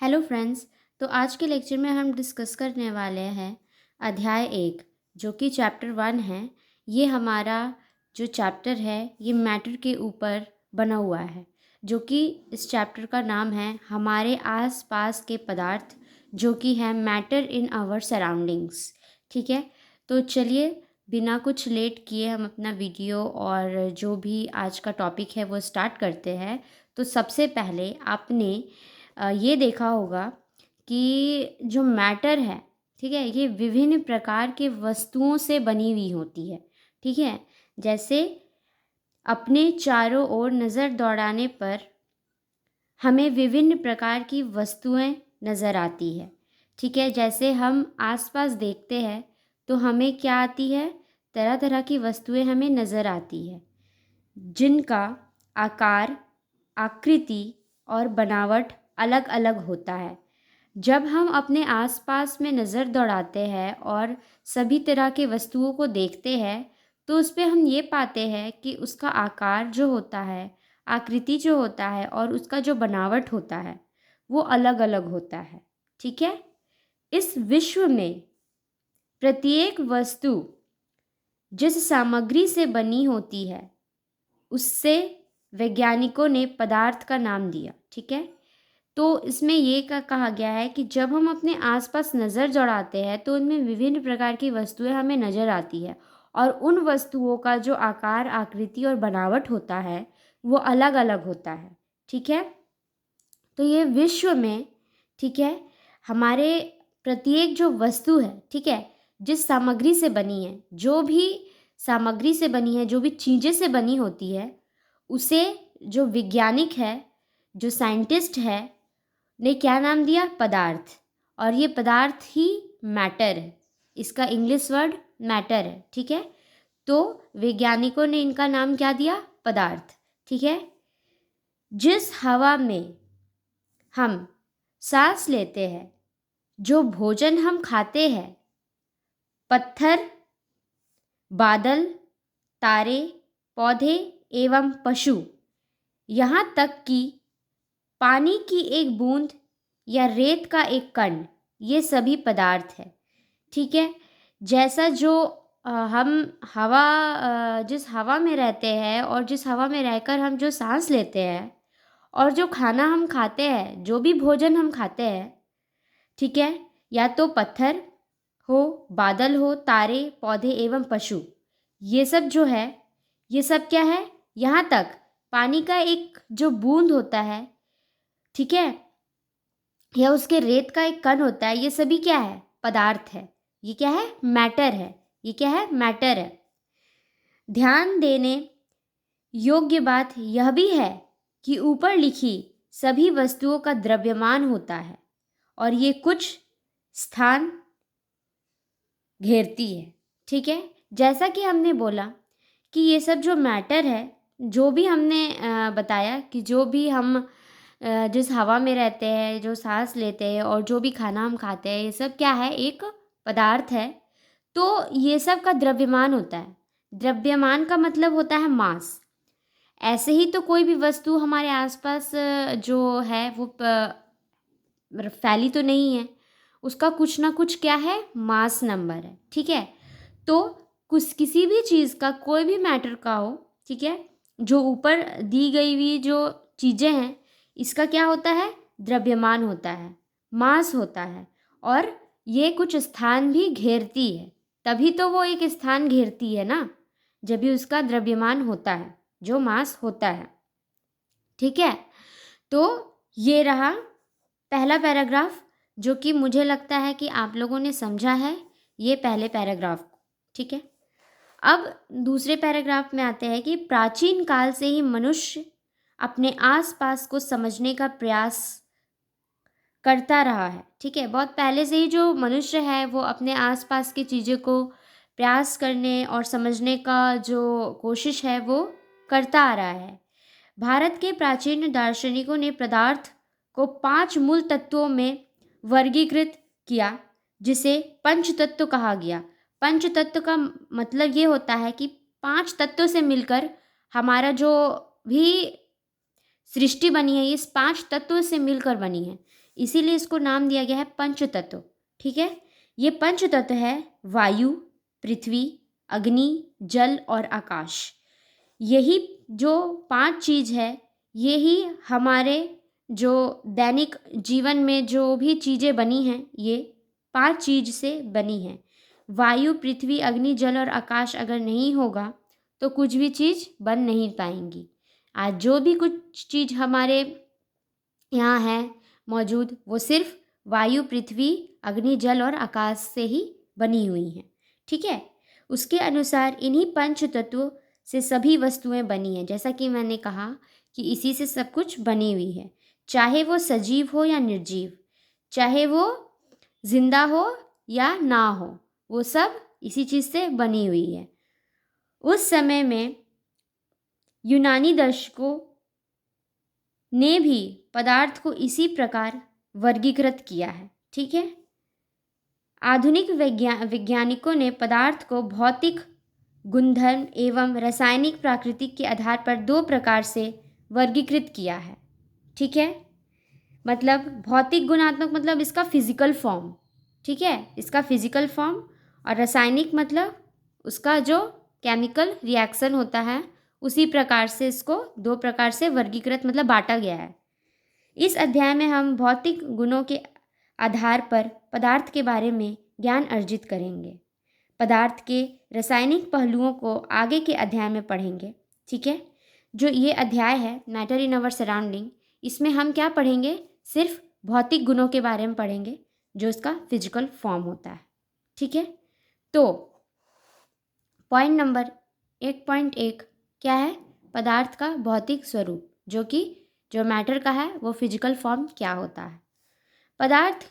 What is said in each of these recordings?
Hello friends. तो आज के लेक्चर में हम डिस्कस करने वाले हैं अध्याय 1 जो कि चैप्टर 1 है। ये हमारा जो चैप्टर है ये मैटर के ऊपर बना हुआ है, जो कि इस चैप्टर का नाम है हमारे आसपास के पदार्थ, जो कि है मैटर इन आवर सराउंडिंग्स। ठीक है, तो चलिए बिना कुछ लेट किए हम अपना वीडियो और जो भी आज का टॉपिक है वो स्टार्ट करते हैं। तो सबसे पहले आपने ये देखा होगा कि जो मैटर है, ठीक है, ये विभिन्न प्रकार के वस्तुओं से बनी हुई होती है। ठीक है, जैसे अपने चारों ओर नज़र दौड़ाने पर हमें विभिन्न प्रकार की वस्तुएं नज़र आती है। ठीक है, जैसे हम आसपास देखते हैं तो हमें क्या आती है, तरह तरह की वस्तुएं हमें नज़र आती है जिनका आकार, आकृति और बनावट अलग अलग होता है। जब हम अपने आसपास में नज़र दौड़ाते हैं और सभी तरह के वस्तुओं को देखते हैं तो उस पे हम ये पाते हैं कि उसका आकार जो होता है, आकृति जो होता है और उसका जो बनावट होता है वो अलग अलग होता है। ठीक है, इस विश्व में प्रत्येक वस्तु जिस सामग्री से बनी होती है उससे वैज्ञानिकों ने पदार्थ का नाम दिया। ठीक है, तो इसमें ये कहा गया है कि जब हम अपने आसपास नज़र दौड़ाते हैं तो उनमें विभिन्न प्रकार की वस्तुएं हमें नज़र आती है और उन वस्तुओं का जो आकार, आकृति और बनावट होता है वो अलग अलग होता है। ठीक है, तो ये विश्व में, ठीक है, हमारे प्रत्येक जो वस्तु है, ठीक है, जिस सामग्री से बनी है, जो भी सामग्री से बनी है, जो भी चीज़ें से बनी होती है, उसे जो वैज्ञानिक है, जो साइंटिस्ट है, ने क्या नाम दिया, पदार्थ। और ये पदार्थ ही मैटर है, इसका इंग्लिश वर्ड मैटर है। ठीक है, तो वैज्ञानिकों ने इनका नाम क्या दिया, पदार्थ। ठीक है, जिस हवा में हम सांस लेते हैं, जो भोजन हम खाते हैं, पत्थर, बादल, तारे, पौधे एवं पशु, यहाँ तक कि पानी की एक बूंद या रेत का एक कण, ये सभी पदार्थ है। ठीक है, जैसा जो हम हवा, जिस हवा में रहते हैं और जिस हवा में रहकर हम जो सांस लेते हैं और जो खाना हम खाते हैं, जो भी भोजन हम खाते हैं, ठीक है, या तो पत्थर हो, बादल हो, तारे, पौधे एवं पशु, ये सब जो है, ये सब क्या है, यहाँ तक पानी का एक जो बूंद होता है, ठीक है, या उसके रेत का एक कण होता है, ये सभी क्या है, पदार्थ है। ये क्या है, मैटर है। ये क्या है, मैटर है। ध्यान देने योग्य बात यह भी है कि ऊपर लिखी सभी वस्तुओं का द्रव्यमान होता है और ये कुछ स्थान घेरती है। ठीक है, जैसा कि हमने बोला कि ये सब जो मैटर है, जो भी हमने बताया कि जो भी हम जिस हवा में रहते हैं, जो सांस लेते हैं और जो भी खाना हम खाते हैं, ये सब क्या है, एक पदार्थ है। तो ये सब का द्रव्यमान होता है। द्रव्यमान का मतलब होता है मास। ऐसे ही तो कोई भी वस्तु हमारे आसपास जो है वो फैली तो नहीं है, उसका कुछ ना कुछ क्या है, मास नंबर है। ठीक है, तो कुछ किसी भी चीज़ का, कोई भी मैटर का हो, ठीक है, जो ऊपर दी गई हुई जो चीज़ें हैं, इसका क्या होता है, द्रव्यमान होता है, मास होता है, और ये कुछ स्थान भी घेरती है। तभी तो वो एक स्थान घेरती है ना, जब भी उसका द्रव्यमान होता है, जो मास होता है। ठीक है, तो ये रहा पहला पैराग्राफ, जो कि मुझे लगता है कि आप लोगों ने समझा है ये पहले पैराग्राफ को। ठीक है, अब दूसरे पैराग्राफ में आते हैं कि प्राचीन काल से ही मनुष्य अपने आसपास को समझने का प्रयास करता रहा है। ठीक है, बहुत पहले से ही जो मनुष्य है वो अपने आसपास की चीज़ों को प्रयास करने और समझने का जो कोशिश है वो करता आ रहा है। भारत के प्राचीन दार्शनिकों ने पदार्थ को 5 मूल तत्वों में वर्गीकृत किया, जिसे पंच तत्व कहा गया। पंच तत्व का मतलब ये होता है कि 5 तत्वों से मिलकर हमारा जो भी सृष्टि बनी है, इस 5 तत्वों से मिलकर बनी है। इसीलिए इसको नाम दिया गया है पंच तत्व। ठीक है, ये पंच तत्व है वायु, पृथ्वी, अग्नि, जल और आकाश। यही जो 5 चीज़ है, यही हमारे जो दैनिक जीवन में जो भी चीज़ें बनी हैं, ये 5 चीज़ से बनी हैं। वायु, पृथ्वी, अग्नि, जल और आकाश अगर नहीं होगा तो कुछ भी चीज़ बन नहीं पाएंगी। आज जो भी कुछ चीज़ हमारे यहाँ है मौजूद, वो सिर्फ वायु, पृथ्वी, अग्नि, जल और आकाश से ही बनी हुई हैं। ठीक है, उसके अनुसार इन्हीं पंच तत्वों से सभी वस्तुएं बनी हैं। जैसा कि मैंने कहा कि इसी से सब कुछ बनी हुई है, चाहे वो सजीव हो या निर्जीव, चाहे वो जिंदा हो या ना हो, वो सब इसी चीज़ से बनी हुई है। उस समय में यूनानी दर्शकों ने भी पदार्थ को इसी प्रकार वर्गीकृत किया है। ठीक है, आधुनिक वैज्ञानिकों ने पदार्थ को भौतिक गुणधर्म एवं रासायनिक प्राकृतिक के आधार पर 2 प्रकार से वर्गीकृत किया है। ठीक है, मतलब भौतिक गुणात्मक मतलब इसका फिजिकल फॉर्म। ठीक है, इसका फिजिकल फॉर्म, और रासायनिक मतलब उसका जो केमिकल रिएक्शन होता है, उसी प्रकार से इसको 2 प्रकार से वर्गीकृत मतलब बांटा गया है। इस अध्याय में हम भौतिक गुणों के आधार पर पदार्थ के बारे में ज्ञान अर्जित करेंगे। पदार्थ के रासायनिक पहलुओं को आगे के अध्याय में पढ़ेंगे। ठीक है, जो ये अध्याय है मैटर इन आवर सराउंडिंग, इसमें हम क्या पढ़ेंगे, सिर्फ भौतिक गुणों के बारे में पढ़ेंगे, जो इसका फिजिकल फॉर्म होता है। ठीक है, तो पॉइंट नंबर 1.1 क्या है, पदार्थ का भौतिक स्वरूप, जो कि जो मैटर का है वो फिजिकल फॉर्म क्या होता है। पदार्थ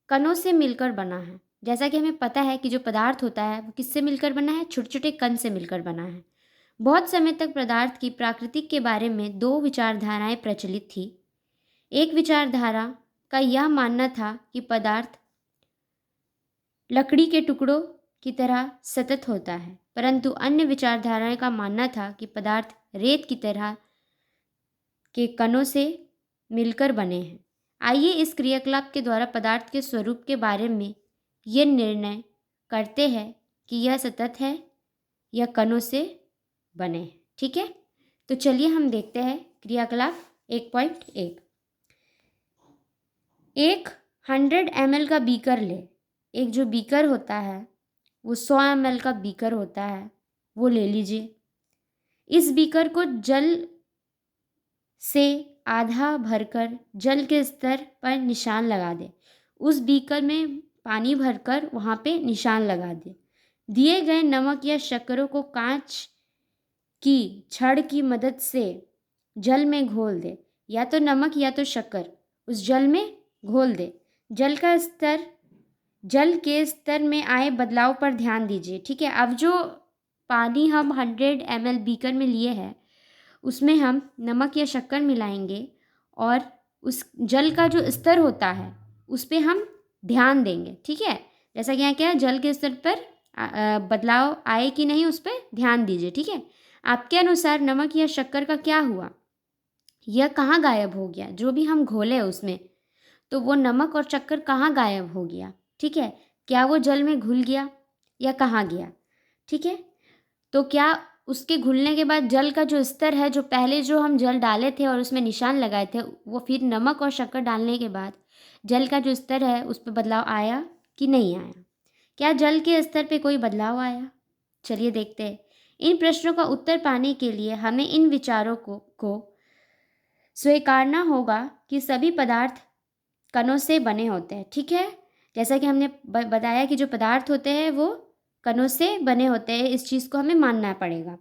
कणों से मिलकर बना है। जैसा कि हमें पता है कि जो पदार्थ होता है वो किससे मिलकर बना है, छोटे छोटे कण से मिलकर बना है। बहुत समय तक पदार्थ की प्रकृति के बारे में 2 विचारधाराएं प्रचलित थी। एक विचारधारा का यह मानना था कि पदार्थ लकड़ी के टुकड़ों की तरह सतत होता है, परंतु अन्य विचारधाराएं का मानना था कि पदार्थ रेत की तरह के कणों से मिलकर बने हैं। आइए इस क्रियाकलाप के द्वारा पदार्थ के स्वरूप के बारे में यह निर्णय करते हैं कि यह सतत है या कणों से बने हैं। ठीक है, तो चलिए हम देखते हैं क्रियाकलाप 1.1। एक 100 ml का बीकर ले। एक जो बीकर होता है वो 100 ml का बीकर होता है, वो ले लीजिए। इस बीकर को जल से आधा भरकर जल के स्तर पर निशान लगा दे। उस बीकर में पानी भरकर वहाँ पे निशान लगा दे। दिए गए नमक या शक्करों को कांच की छड़ की मदद से जल में घोल दे। या तो नमक या तो शक्कर उस जल में घोल दे। जल के स्तर में आए बदलाव पर ध्यान दीजिए। ठीक है, अब जो पानी हम 100 ml बीकर में लिए हैं उसमें हम नमक या शक्कर मिलाएंगे और उस जल का जो स्तर होता है उस पर हम ध्यान देंगे। ठीक है, जैसा कि यहाँ क्या है, जल के स्तर पर बदलाव आए कि नहीं उस पर ध्यान दीजिए। ठीक है, आपके अनुसार नमक या शक्कर का क्या हुआ, यह कहाँ गायब हो गया। जो भी हम घोले उसमें, तो वो नमक और शक्कर कहाँ गायब हो गया। ठीक है, क्या वो जल में घुल गया या कहाँ गया। ठीक है, तो क्या उसके घुलने के बाद जल का जो स्तर है, जो पहले जो हम जल डाले थे और उसमें निशान लगाए थे, वो फिर नमक और शक्कर डालने के बाद जल का जो स्तर है उस पर बदलाव आया कि नहीं आया। क्या जल के स्तर पे कोई बदलाव आया, चलिए देखते हैं। इन प्रश्नों का उत्तर पाने के लिए हमें इन विचारों को स्वीकारना होगा कि सभी पदार्थ कणों से बने होते हैं। ठीक है, जैसा कि हमने बताया कि जो पदार्थ होते हैं वो कणों से बने होते हैं, इस चीज़ को हमें मानना पड़ेगा।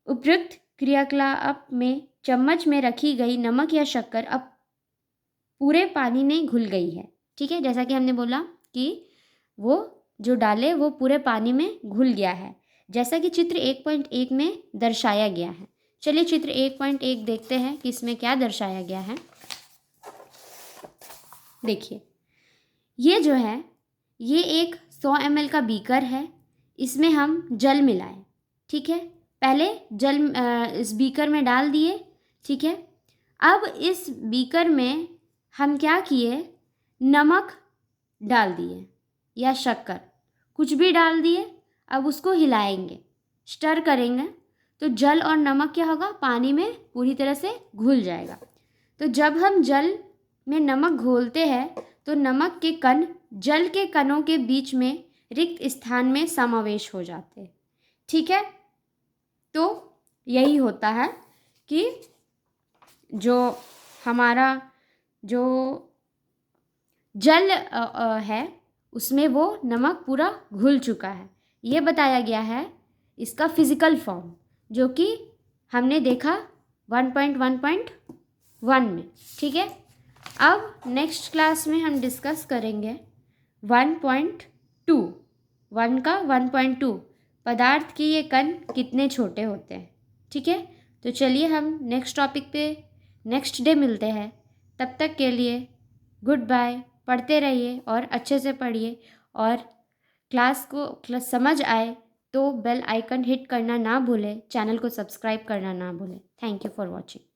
उपयुक्त क्रियाकलाप में चम्मच में रखी गई नमक या शक्कर अब पूरे पानी में घुल गई है। ठीक है, जैसा कि हमने बोला कि वो जो डाले वो पूरे पानी में घुल गया है, जैसा कि चित्र 1.1 में दर्शाया गया है। चलिए चित्र 1.1 देखते हैं कि इसमें क्या दर्शाया गया है। देखिए, ये जो है ये एक 100 ml का बीकर है, इसमें हम जल मिलाए। ठीक है, पहले जल इस बीकर में डाल दिए। ठीक है, अब इस बीकर में हम क्या किए, नमक डाल दिए या शक्कर, कुछ भी डाल दिए। अब उसको हिलाएंगे, स्टर करेंगे, तो जल और नमक क्या होगा, पानी में पूरी तरह से घुल जाएगा। तो जब हम जल में नमक घोलते हैं तो नमक के कण जल के कणों के बीच में रिक्त स्थान में समावेश हो जाते हैं। ठीक है, तो यही होता है कि जो हमारा जो जल है उसमें वो नमक पूरा घुल चुका है। ये बताया गया है इसका फिजिकल फॉर्म, जो कि हमने देखा 1.1.1 में। ठीक है, अब नेक्स्ट क्लास में हम डिस्कस करेंगे 1.2, 1 का 1.2, पदार्थ के ये कण कितने छोटे होते हैं। ठीक है, तो चलिए हम नेक्स्ट टॉपिक पे नेक्स्ट डे मिलते हैं। तब तक के लिए गुड बाय। पढ़ते रहिए और अच्छे से पढ़िए, और क्लास समझ आए तो बेल आइकन हिट करना ना भूलें, चैनल को सब्सक्राइब करना ना भूलें। Thank you for watching.